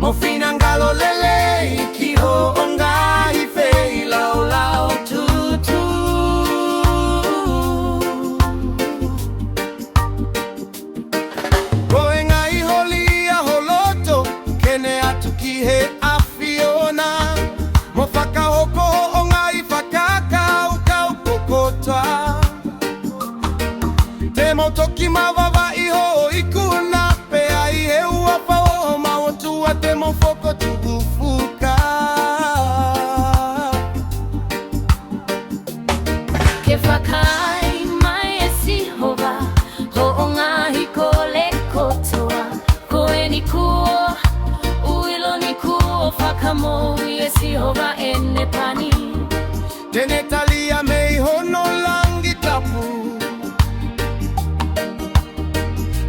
Mofina ngalo lele ikiho onga ife lao lao tutu. Goenga iholi ya holoto kene atukihe afiona. Mofaka hoko onga ifakaka uka ukokota. Temo toki mavava iho ikuna pea ihe uapa o maotua temo foko tugufuka. Kefakai mai esihova ho onga hikole kotoa. Koe ni kuo uilo ni kuo fakamo esihova ene pani. Tene talia mei hono langi tapu.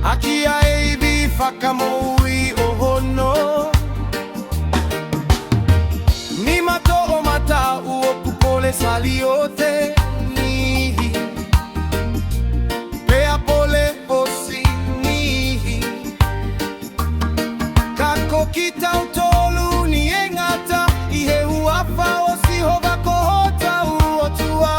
Akia eivi fakamoi ohono. Ni mato o mata uopupole saliote. Nihi pea pole osi nihi. Kako kita utolu ni engata. Ihe huafa osi hova kohota uotua.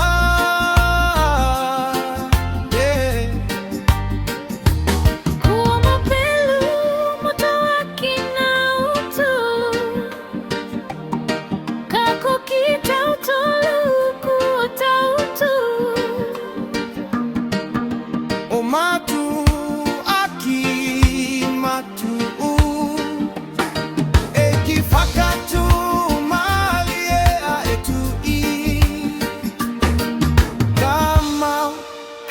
Matu aki matu eki fakatu malie a etui kama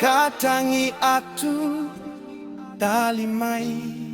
katangi atu talimai.